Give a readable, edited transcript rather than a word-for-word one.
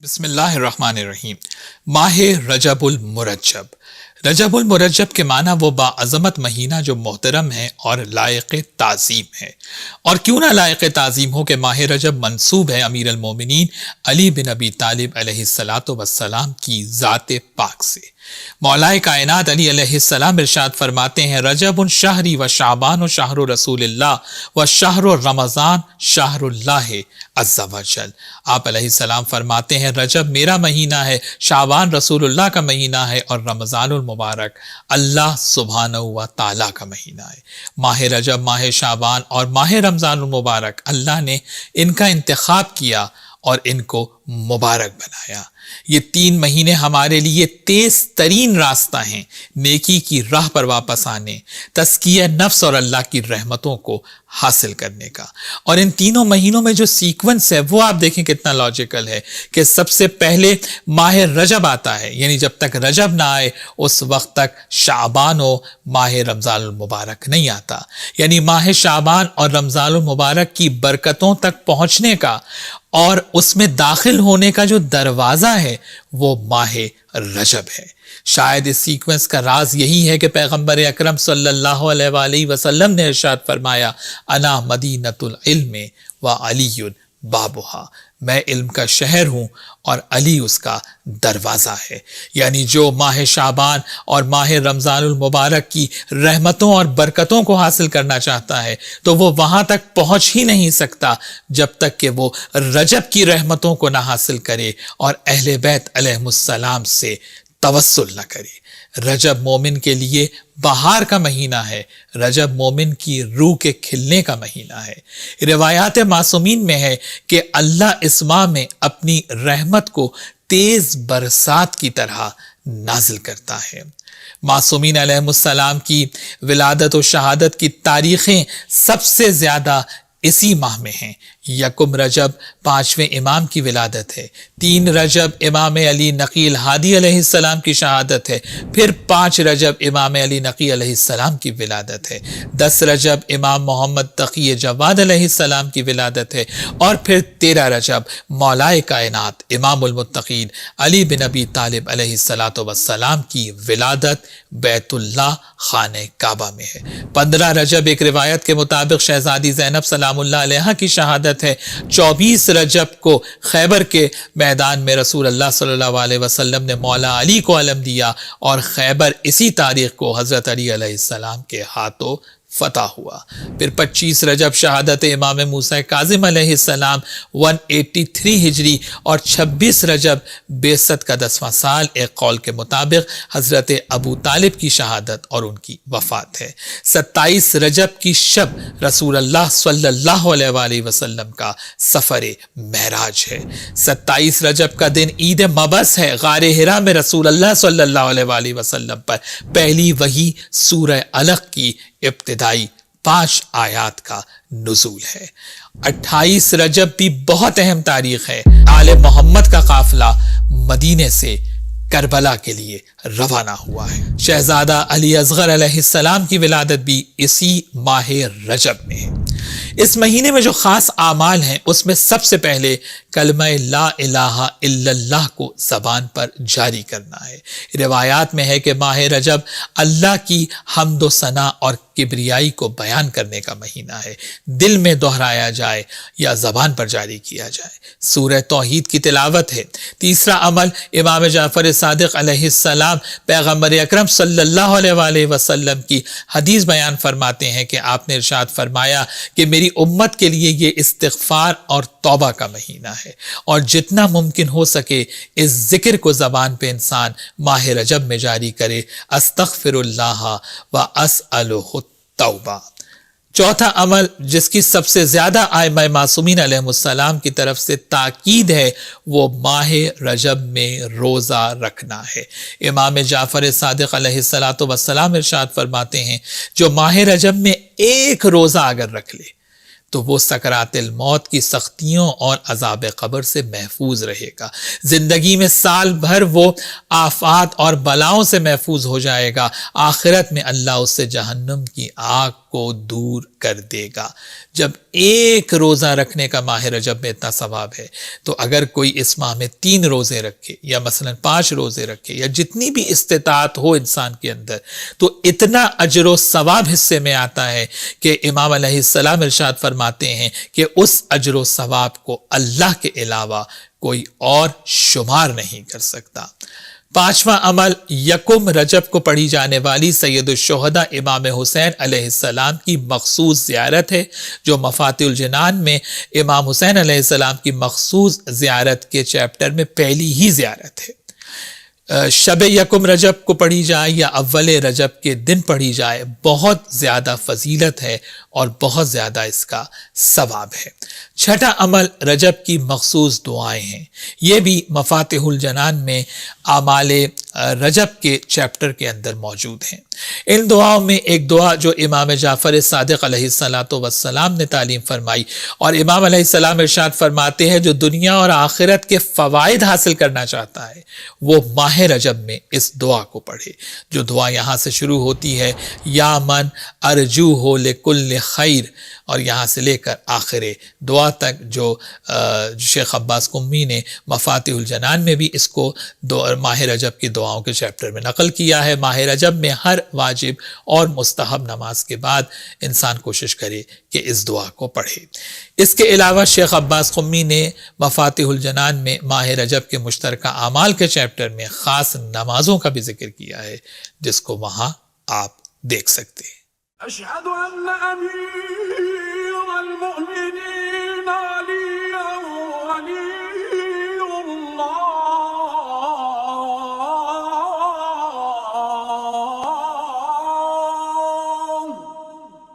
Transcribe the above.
بسم اللہ الرحمن الرحیم۔ ماہ رجب المرجب۔ رجب المرجب کے معنی وہ باعظمت مہینہ جو محترم ہے اور لائق تعظیم ہے، اور کیوں نہ لائق تعظیم ہو کہ ماہ رجب منسوب ہے امیر المومنین علی بن ابی طالب علیہ السلام کی ذات پاک سے۔ مولا کائنات علی علیہ السلام ارشاد فرماتے ہیں رجب شہری و شعبان شہر رسول اللہ و شہر رمضان شہر اللہ عز و جل۔ آپ علیہ السلام فرماتے ہیں رجب میرا مہینہ ہے، شعبان رسول اللہ کا مہینہ ہے، اور رمضان المبارک اللہ سبحانہ و تعالیٰ کا مہینہ ہے۔ ماہ رجب، ماہ شعبان اور ماہ رمضان المبارک اللہ نے ان کا انتخاب کیا اور ان کو مبارک بنایا۔ یہ تین مہینے ہمارے لیے تیز ترین راستہ ہیں نیکی کی راہ پر واپس آنے، تزکیہ نفس اور اللہ کی رحمتوں کو حاصل کرنے کا۔ اور ان تینوں مہینوں میں جو سیکونس ہے وہ آپ دیکھیں کتنا لاجیکل ہے کہ سب سے پہلے ماہ رجب آتا ہے، یعنی جب تک رجب نہ آئے اس وقت تک شعبان و ماہ رمضان المبارک نہیں آتا، یعنی ماہ شعبان اور رمضان المبارک کی برکتوں تک پہنچنے کا اور اس میں داخل ہونے کا جو دروازہ ہے وہ ماہ رجب ہے۔ شاید اس سیکوینس کا راز یہی ہے کہ پیغمبر اکرم صلی اللہ علیہ وآلہ وسلم نے ارشاد فرمایا انا مدینۃ العلم و علی بابھا، میں علم کا شہر ہوں اور علی اس کا دروازہ ہے۔ یعنی جو ماہ شعبان اور ماہ رمضان المبارک کی رحمتوں اور برکتوں کو حاصل کرنا چاہتا ہے تو وہ وہاں تک پہنچ ہی نہیں سکتا جب تک کہ وہ رجب کی رحمتوں کو نہ حاصل کرے اور اہل بیت علیہم السلام سے توسل نہ کرے۔ رجب مومن کے لیے بہار کا مہینہ ہے، رجب مومن کی روح کے کھلنے کا مہینہ ہے۔ روایات معصومین میں ہے کہ اللہ اس ماہ میں اپنی رحمت کو تیز برسات کی طرح نازل کرتا ہے۔ معصومین علیہم السلام کی ولادت و شہادت کی تاریخیں سب سے زیادہ اسی ماہ میں ہیں۔ یکم رجب 5ویں امام کی ولادت ہے، 3 رجب امام علی نقی الہادی علیہ السلام کی شہادت ہے، پھر 5 رجب امام علی نقی علیہ السلام کی ولادت ہے، 10 رجب امام محمد تقی جواد علیہ السلام کی ولادت ہے، اور پھر 13 رجب مولا کائنات امام المتقین علی بن ابی طالب علیہ السلام کی ولادت بیت اللہ خانہ کعبہ میں ہے۔ 15 رجب ایک روایت کے مطابق شہزادی زینب سلام اللہ علیہا کی شہادت ہے۔ 24 رجب کو خیبر کے میدان میں رسول اللہ صلی اللہ علیہ وسلم نے مولا علی کو علم دیا اور خیبر اسی تاریخ کو حضرت علی علیہ السلام کے ہاتھوں فتح ہوا۔ پھر 25 رجب شہادت امام موسیٰ کاظم علیہ السلام 183 ہجری، اور 26 رجب بعثت کا 10واں سال ایک قول کے مطابق حضرت ابو طالب کی شہادت اور ان کی وفات ہے۔ 27 رجب کی شب رسول اللہ صلی اللہ علیہ وآلہ وسلم کا سفر معراج ہے۔ 27 رجب کا دن عید مبعث ہے، غار حرا میں رسول اللہ صلی اللہ علیہ وآلہ وسلم پر پہلی وحی سورہ علق کی ابتدائی 5 آیات کا نزول ہے۔ 28 رجب بھی بہت اہم تاریخ ہے، آل محمد کا قافلہ مدینے سے کربلا کے لیے روانہ ہوا ہے۔ شہزادہ علی اصغر علیہ السلام کی ولادت بھی اسی ماہ رجب میں ہے۔ اس مہینے میں جو خاص اعمال ہیں اس میں سب سے پہلے کلمہ لا الہ الا اللہ کو زبان پر جاری کرنا ہے۔ روایات میں ہے کہ ماہ رجب اللہ کی حمد و ثنا اور کبریائی کو بیان کرنے کا مہینہ ہے، دل میں دہرایا جائے یا زبان پر جاری کیا جائے۔ سورہ توحید کی تلاوت ہے۔ تیسرا عمل امام جعفر صادق علیہ السلام پیغمبر اکرم صلی اللہ علیہ وآلہ وسلم کی حدیث بیان فرماتے ہیں کہ آپ نے ارشاد فرمایا کہ میری امت کے لیے یہ استغفار اور توبہ کا مہینہ ہے، اور جتنا ممکن ہو سکے اس ذکر کو زبان پہ انسان ماہ رجب میں جاری کرے، استغفر اللہ و اسألہ التوبہ۔ چوتھا عمل جس کی سب سے زیادہ ائمہ معصومین علیہ السلام کی طرف سے تاکید ہے وہ ماہ رجب میں روزہ رکھنا ہے۔ امام جعفر صادق علیہ السلام ارشاد فرماتے ہیں جو ماہ رجب میں ایک روزہ اگر رکھ لے تو وہ سکرات الموت کی سختیوں اور عذاب قبر سے محفوظ رہے گا، زندگی میں سال بھر وہ آفات اور بلاؤں سے محفوظ ہو جائے گا، آخرت میں اللہ اس سے جہنم کی آگ کو دور کر دے گا۔ جب ایک روزہ رکھنے کا ماہ رجب میں اتنا ثواب ہے تو اگر کوئی اس ماہ میں 3 روزے رکھے یا مثلا 5 روزے رکھے یا جتنی بھی استطاعت ہو انسان کے اندر، تو اتنا اجر و ثواب حصے میں آتا ہے کہ امام علیہ السلام ارشاد فرماتے ہیں کہ اس اجر و ثواب کو اللہ کے علاوہ کوئی اور شمار نہیں کر سکتا۔ 5واں عمل یکم رجب کو پڑھی جانے والی سید الشہداء امام حسین علیہ السلام کی مخصوص زیارت ہے، جو مفاتیح الجنان میں امام حسین علیہ السلام کی مخصوص زیارت کے چیپٹر میں پہلی ہی زیارت ہے۔ شب یکم رجب کو پڑھی جائے یا اول رجب کے دن پڑھی جائے بہت زیادہ فضیلت ہے اور بہت زیادہ اس کا ثواب ہے۔ 6واں عمل رجب کی مخصوص دعائیں ہیں، یہ بھی مفاتیح الجنان میں اعمال رجب کے چیپٹر کے اندر موجود ہیں۔ ان دعاؤں میں ایک دعا جو امام جعفر صادق علیہ السلام نے تعلیم فرمائی، اور امام علیہ السلام ارشاد فرماتے ہیں جو دنیا اور آخرت کے فوائد حاصل کرنا چاہتا ہے وہ ماہ رجب میں اس دعا کو پڑھے، جو دعا یہاں سے شروع ہوتی ہے یا من ارجو ہو لکل خیر، اور یہاں سے لے کر آخر دعا تک جو شیخ عباس قمی نے مفاتیح الجنان میں بھی اس کو ماہ رجب کی دعاؤں کے چیپٹر میں نقل کیا ہے۔ ماہ رجب میں ہر واجب اور مستحب نماز کے بعد انسان کوشش کرے کہ اس دعا کو پڑھے۔ اس کے علاوہ شیخ عباس قمی نے مفاتیح الجنان میں ماہ رجب کے مشترکہ اعمال کے چیپٹر میں خاص نمازوں کا بھی ذکر کیا ہے، جس کو وہاں آپ دیکھ سکتے ہیں۔ اشہد ان